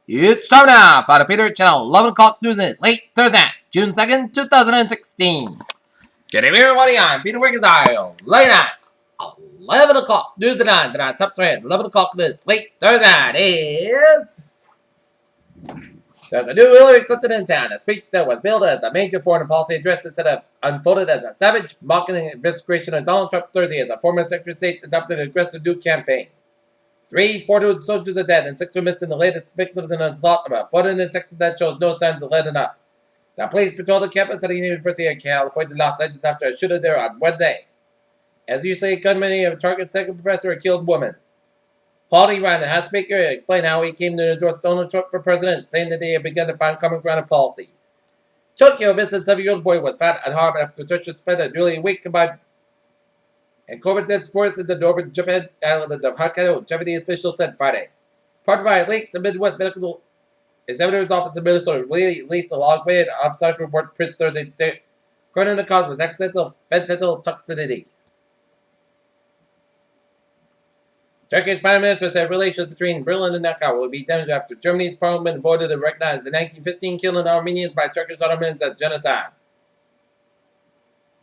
It's time now for the Peter Channel 11 o'clock news. It's late Thursday, June 2nd, 2016. Good evening, everybody. I'm Peter Wiggins. Late at 11 o'clock news tonight. Tonight's top thread, 11 o'clock news. Late Thursday is. There's a new Hillary Clinton in town. A speech that was billed as a major foreign policy address instead of unfolded as a savage, mocking investigation of Donald Trump Thursday as a former Secretary of State adopted an aggressive new campaign. 3 400 soldiers are dead and 6 were missing. The latest victims in an assault of a flooding in Texas that shows no signs of letting up. The police patrolled the campus at the University of California, Los Angeles after a shooting there on Wednesday. As usually, gunmen have targeted second professor and killed woman. Paul D. Ryan, the House Speaker, explained how he came to endorse Donald Trump for president, saying that they had begun to find common ground on policies. Tokyo, a missing 7-year-old boy, was found unharmed after search and spent a nearly a week combined and Corbett dead forest in the northern Japan island of Hokkaido, Japanese officials said Friday. Part by leaks, the Midwest Medical Examiner's Office in Minnesota released a long-awaited on-site report Prince Thursday state. According to the cause was accidental fentanyl toxicity. Turkey's Prime Minister said relations between Berlin and Ankara will be damaged after Germany's parliament voted to recognize the 1915 killing of Armenians by Turkish Ottomans as genocide.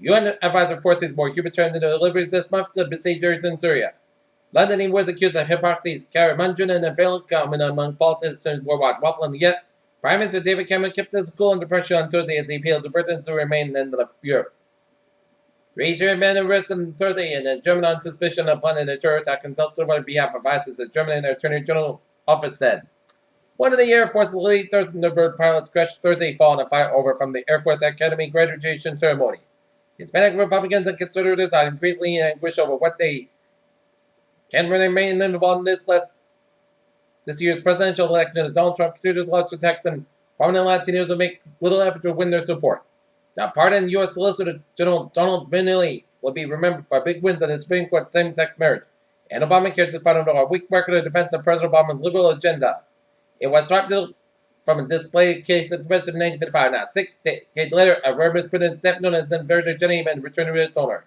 UN advisor forces more humanitarian deliveries this month to besiegers in Syria. London was accused of hypocrisy, Karamanjan, and a failed comment among politicians worldwide, waffling yet. Prime Minister David Cameron kept his cool under pressure on Thursday as he appealed to Britain to remain in Europe. 3 Syrian men arrested on Thursday in Germany on suspicion of planning a terror attack and tested on behalf of ISIS, the German Attorney General office said. One of the Air Force's elite Thunderbird pilots crashed Thursday fall in a flyover from the Air Force Academy graduation ceremony. Hispanic Republicans and conservatives are increasingly anguished over what they can remain involved in this year's presidential election as Donald Trump considers election attacks and prominent Latinos will make little effort to win their support. Now, pardon U.S. Solicitor General Donald Benelli will be remembered for big wins on the Supreme Court same-sex marriage, and Obamacare is part of a weak record of defense of President Obama's liberal agenda. It was swapped from a display case of convention in 1955. Now, 6 decades later, a rare misprinted step known as inverted Jenny and returned to its owner.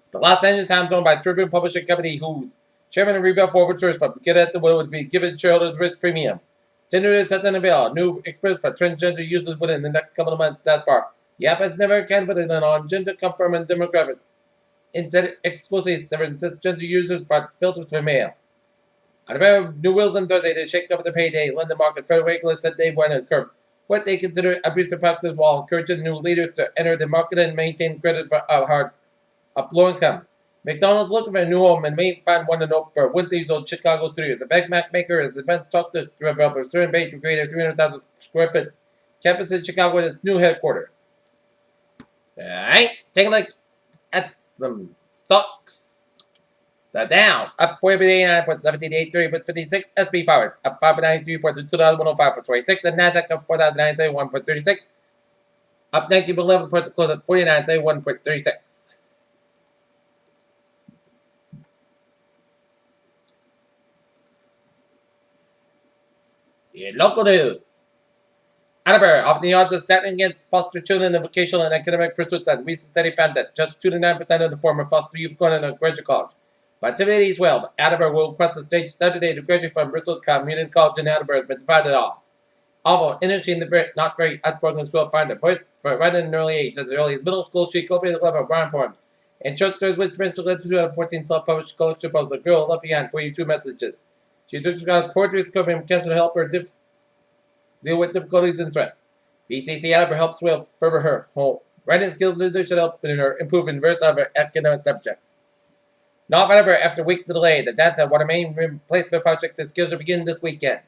The Los Angeles Times, owned by Tribune Publishing Company, whose chairman rebuilt forward from to get at the will would be given shareholders rich premium. Tinder is set to unveil new experience for transgender users within the next couple of months. Thus far, the app has never canvassed on gender confirming demographic. Instead, exclusively several cisgender users brought filters for male. On a pair of new wheels on Thursday to shake up the payday London market, federal regulators said they want to curb what they consider abusive practices while encouraging new leaders to enter the market and maintain credit for low income. McDonald's looking for a new home and may find one in for Winthrop's old Chicago studios. The Big Mac maker has advanced talk to developer Certain Bay to create a 300,000 square foot campus in Chicago with its new headquarters. Alright, take a look at some stocks. The Dow up 489.70 to 830.56. SP forward up 593 points to 2,105.26. And Nasdaq up 4,971.36. Up 19.11 points to close at 49.71.36. In local news, Attleboro, often the odds of standing against foster children in vocational and academic pursuits, and recent study found that just 2 to 9% of the former foster youth going to graduate college. But activity is well, Attleboro will cross the stage Saturday to graduate from Bristol Community College in Attleboro has been divided odds. Although energy in the not very outspoken school find a voice for right at an early age, as early as middle school, she cultivated a love of rhyme poems. And church stories which eventually led to 2014 self-published collection of The Girl Left Behind 42 Messages. She took to poetry coping from cancer to help her deal with difficulties and stress. BCC Attleboro helps further her whole writing skills and leadership help in her improving various other academic subjects. Not Attleboro, after weeks of delay, the Downtown Water Main Replacement Project is scheduled to begin this weekend.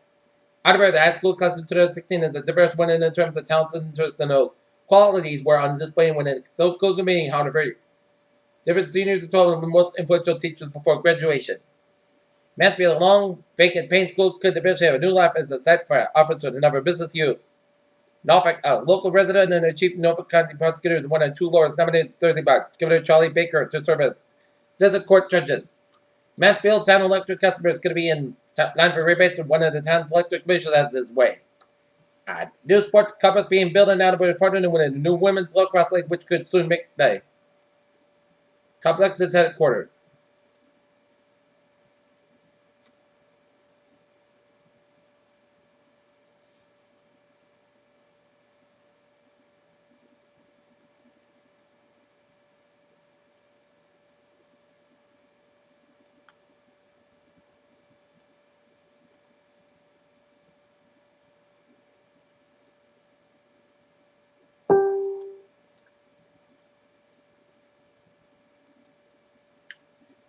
Attleboro, the high school class of 2016, is a diverse one in terms of talents and interests, and those qualities were on display when a so-called meeting, however, different seniors are told of the most influential teachers before graduation. Mansfield, a long vacant paint school, could eventually have a new life as a site for office with a number of business use. Norfolk, a local resident and a chief Norfolk County prosecutor, is one of 2 lawyers nominated Thursday by Governor Charlie Baker to serve as desert court judges. Mansfield Town Electric customers is going to be in line for rebates, and one of the town's electric commissioners has his way. New sports complex being built in Attleboro, partnering with a new women's lacrosse league, which could soon make the complex its headquarters.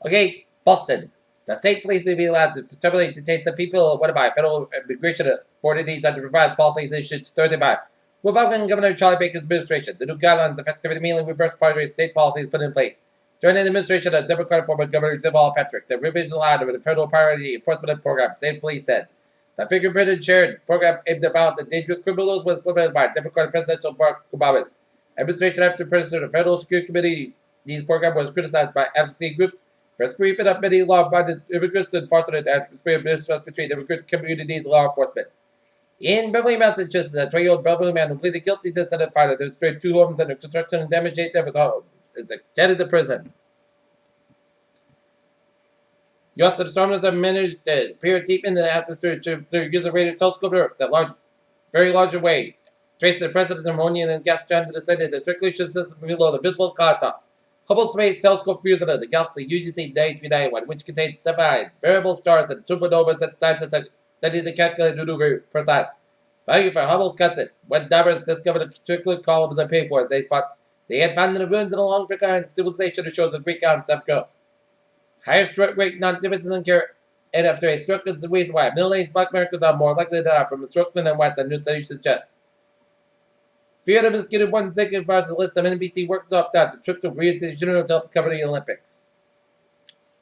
Okay, Boston. The state police may be allowed to temporarily detain some people what by federal immigration authorities under revised policies issued Thursday by Republican Governor Charlie Baker's administration. The new guidelines effectively mainly reverse part of state policies put in place during the administration of Democratic former Governor Deval Patrick. The revision allowed over the federal priority enforcement program, state police said. The fingerprinted shared program aimed to find the dangerous criminals was implemented by Democratic Presidential Barack Obama's administration after President of the Federal Security Committee. These program was criticized by advocacy groups for sweeping up many law-abiding immigrants and enforcing an atmosphere of mistrust between immigrant communities and law enforcement. In Beverly, Massachusetts, a 20-year-old Beverly man who pleaded guilty to Senate fire that destroyed 2 homes under construction and damaged 8 different homes is extended to prison. U.S. astronomers have managed to peer deep into the atmosphere to use a radio telescope that very large array traced the presence of ammonia and gas strand to the side of the circulation system below the visible cloud tops. Hubble Space Telescope views of the galaxy UGC 9391, which contains 7 variable stars and supernovas that scientists have studied to calculate to do precise. Value for Hubble's cuts it. When divers discovered the circular columns and pay for as they had found in the ruins of a long forgotten civilization that shows a Greek island South Coast. Higher stroke rate non-differences in care, and after a stroke is the reason why middle-aged black Americans are more likely to die from a stroke than whites, a new study suggests. Fear of the mosquito-borne Zika virus list of NBC works off that the trip to Rio de Janeiro to help cover the Olympics.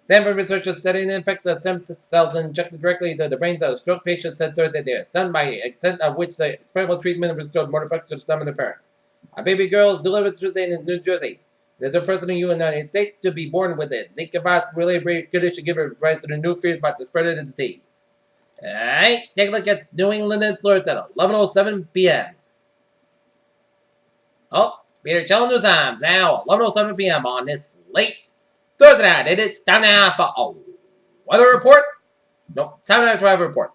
Stanford researchers studying the effect of stem cells injected directly into the brains of stroke patients said Thursday they are stunned by the extent of which the experimental treatment restored motor function to some of their parents. A baby girl delivered Tuesday in New Jersey. It is the first in the United States to be born with it. Zika virus-related condition giving rise to the new fears about the spread of the disease. Alright, take a look at New England Influence at 11:07 p.m. Oh, Peter Chell News Times now 11:07 p.m. on this late Thursday night, and it's time now for a weather report. Nope, it's time now for a weather report.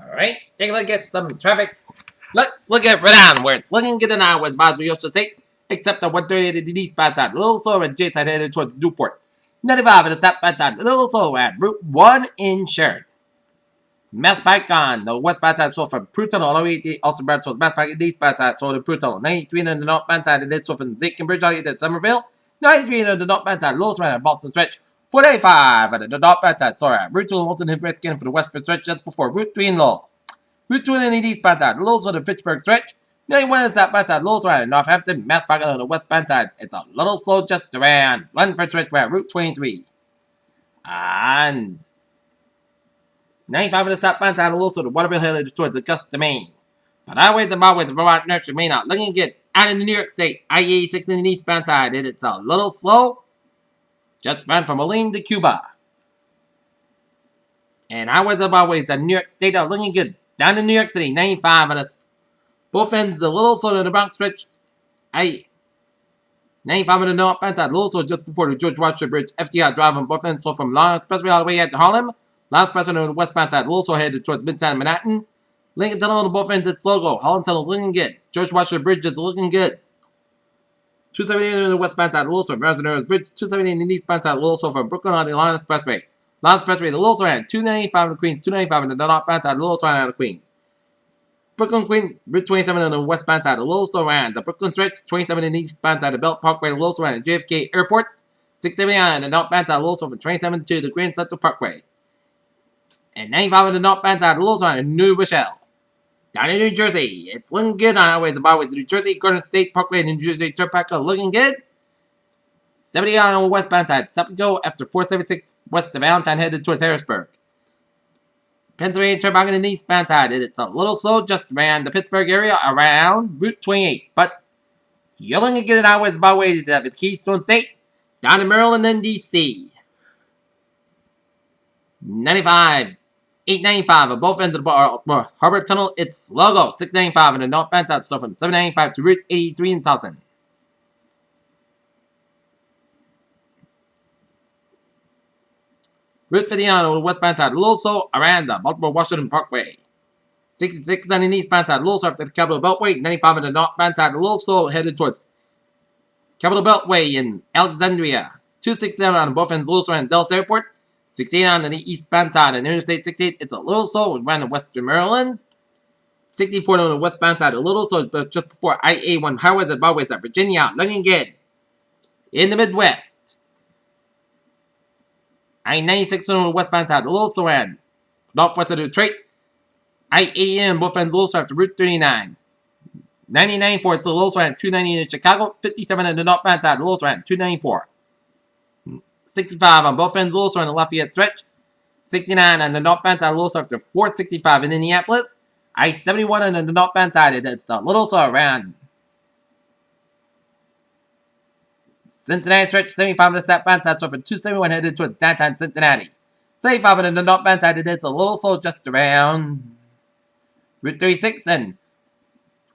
Alright, take a look at some traffic. Let's look at Rodan, where it's looking good now with Madrid State, except at 138 at the eastbound side, a little slower at J side headed towards Newport. 95 at the southbound side, a little slower at Route 1 in Sharon. Mass Pike on the westbound side, so from Pruton all the way to also bound towards Mass Pike at the eastbound side, so to Pruton. 93 on the northbound side, and then so from Zinc and Bridge all the way to Somerville. 93 on the northbound side, Lowell's right at Boston Stretch. 485 at the northbound side, sorry, Route 2 in Holton Hill Skin for the westbound stretch just before Route 3 in Lowell. Route 2 in the eastbound side, Lowell's on the Fitchburg Stretch. 91 on the southbound side, Lowell's right at Northampton, Mass Pike on the westbound side. It's a little slow just around Blandford Stretch at Route 23. And 95 on the southbound side, also the Waterville Hill towards Augusta, Maine. But highways and byways of Vermont Nurture may not looking good. Out in New York State, I-86 in the eastbound side, and it's a little slow. Just ran from Moline to Cuba. And highways and byways of New York State are looking good. Down in New York City, 95 on the both ends, a little slow to the Bronx Stretch. 95 on the northbound side, a little slow just before the George Washington Bridge. FDR Drive on both ends, so from Long Expressway all the way out to Harlem. Long Expressway on the westbound side, also headed towards Midtown Manhattan. Lincoln Tunnel on both ends, it's slow go. Harlem Tunnel is looking good. George Washington Bridge is looking good. 278 on the westbound side, also from Round Bridge. 278 on the eastbound side, also from Brooklyn on the Long Expressway. Long Expressway, the Little Sorry, 295 on the Queens, 295 on the northbound side, the Little Sorry on the Queens. Brooklyn Queen, Route 27 on the westbound side, the Little Sorry, the Brooklyn Stretch, 27 on the eastbound side, the Belt Parkway, the Little Sorry, the JFK Airport. 670 on the northbound side, the Little Sorry, from 27 to the Grand Central Parkway. And 95 on the northbound side, the Little Sorry, New Rochelle. Down in New Jersey, it's looking good on highways and byways. The New Jersey Garden State Parkway and New Jersey Turnpike are looking good. 70 on the westbound side. Stop and go after 476 west of Valentine headed towards Harrisburg. Pennsylvania Turnpike on the eastbound side. It's a little slow just around the Pittsburgh area around Route 28. But you're looking good on highways and byways of the Keystone State. Down in Maryland and D.C. 95. 895 on both ends of the Harbor Tunnel. It's logo 695 on the northbound side, so from 795 to Route 83 in Towson. Route 59 on the westbound side, a little slow around the Baltimore Washington Parkway. 66 on the eastbound side, a little slow after the Capitol Beltway. 95 on the northbound side, a little slow headed towards Capitol Beltway in Alexandria. 267 on both ends, a little slow around Dallas Airport. 68 on the eastbound side, and Interstate 68, it's a little slow around the Western Maryland. 64 on the westbound side, a little slow, but just before IA-1 highways and byways at Virginia, looking good. In the Midwest, I-96 on the westbound side, a little slow around northwest of Detroit. I-80 both ends, a little slow after Route 39. 99 for it's a little slow around 290 in Chicago. 57 on the northbound side, a little slow around 294. 65 on both ends, a little slow on the Lafayette stretch. 69 on the northbound side, a little slow after 465 in Indianapolis. I-71 on the northbound side, it's a little slow around Cincinnati stretch. 75 on the southbound side, so for 271 headed towards downtown Cincinnati. 75 on the northbound side, it's a little slow just around Route 36 and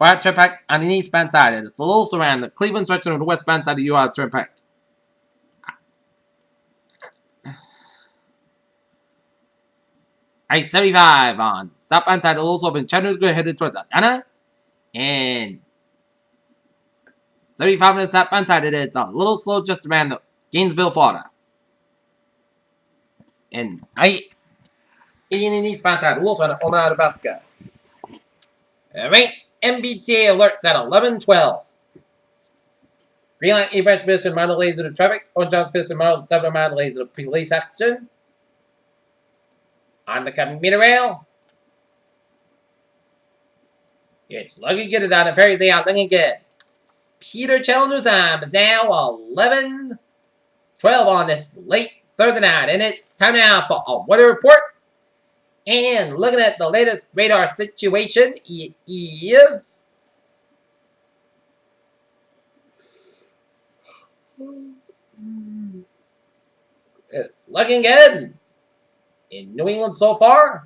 Ohio Turnpike on the eastbound side. It's a little slow around the Cleveland stretch on the westbound side of the Ohio Turnpike. I-75 on southbound side, a little slow in Chattanooga headed towards Atlanta. And 75 on the southbound side, it's a little slow just around Gainesville, Florida. And I-80 on the eastbound side, a little slow on Omaha, Nebraska. Alright, MBTA alerts at 11:12. Green light, 8 branch minutes and minor delays in the traffic. Orange John's minutes and minor 7 minor delays in the police action. On the commuter rail, it's looking good on the ferries. They are looking good. Peter Challenger's time is now 11:12 on this late Thursday night, and it's time now for a weather report. And looking at the latest radar situation, it is it's looking good in New England so far.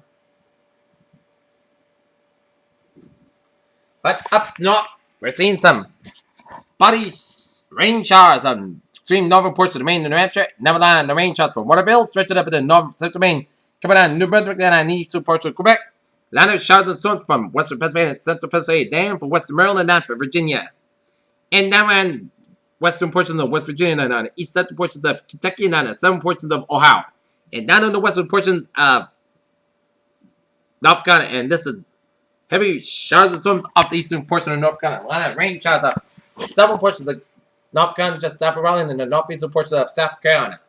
But up north, we're seeing some spotty rain showers on extreme northern portions of Maine and New Hampshire. Never mind the rain showers from Waterville, stretching up into northern central Maine, coming down New Brunswick and on eastern portions of Quebec. Line of showers and storms from western Pennsylvania and central Pennsylvania, down from western Maryland and for Virginia. And down on western portions of West Virginia and on the east central portions of Kentucky and on the southern portions of Ohio. And down in the western portions of North Carolina, and this is heavy showers and storms off the eastern portion of North Carolina. A lot of rain showers up several portions of North Carolina, just south of Raleigh, and the northeastern portions of South Carolina.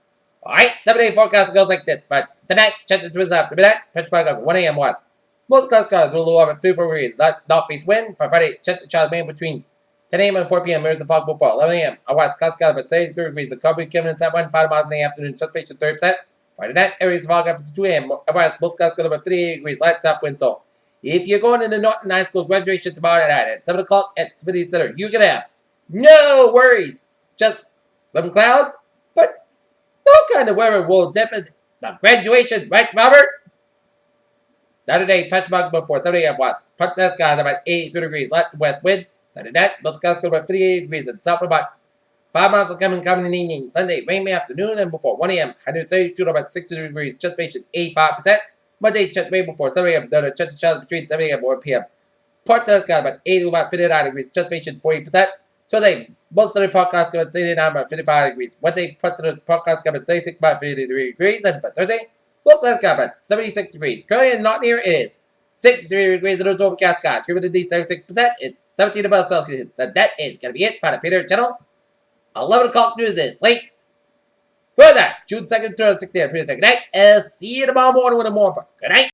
Alright, 7-day forecast goes like this. But tonight, chances to after midnight, temperature of 1 a.m. was. Most clouds will low up at 3 4 degrees. Northeast wind for Friday, chances Maine between 10 a.m. and 4 p.m. Mirrors the fog before 11 a.m. Otherwise, clouds at 73 degrees. The cold will be coming in at 5 miles in the afternoon, anticipation 30%. Friday night, areas of fog after 2 a.m. Otherwise, most clouds go about 58 degrees, light south wind. So, if you're going to the Norton High School graduation tomorrow night at 7 o'clock at the City Center, you can have no worries. Just some clouds, but no kind of weather will dampen the graduation, right, Robert? Saturday, Patchmark before 7 a.m. was. Punta skies about 83 degrees, light west wind. Saturday night, most clouds go about 58 degrees and south about 5 miles will come in the evening. Sunday, rain may afternoon and before 1 a.m. High near 72 to about 60 degrees, just patient 85%. Monday, check rain before 7 a.m. Then a chance of showers between 7 a.m. and 1 p.m. Port Center got about 80 to about 59 degrees, just patient 40%. Tuesday, most of the podcast got about 69 about 55 degrees. Wednesday, parts of the podcast got about 76 about 53 degrees. And for Thursday, most of got about 76 degrees. Currently and not near it is 63 degrees and it's overcast skies. Humidity 76%. It's 17 above Celsius. So that is going to be it for the Peter channel. 11 o'clock news is late. Further, June 2nd, 2016. Good night. See you tomorrow morning with a more. Good night.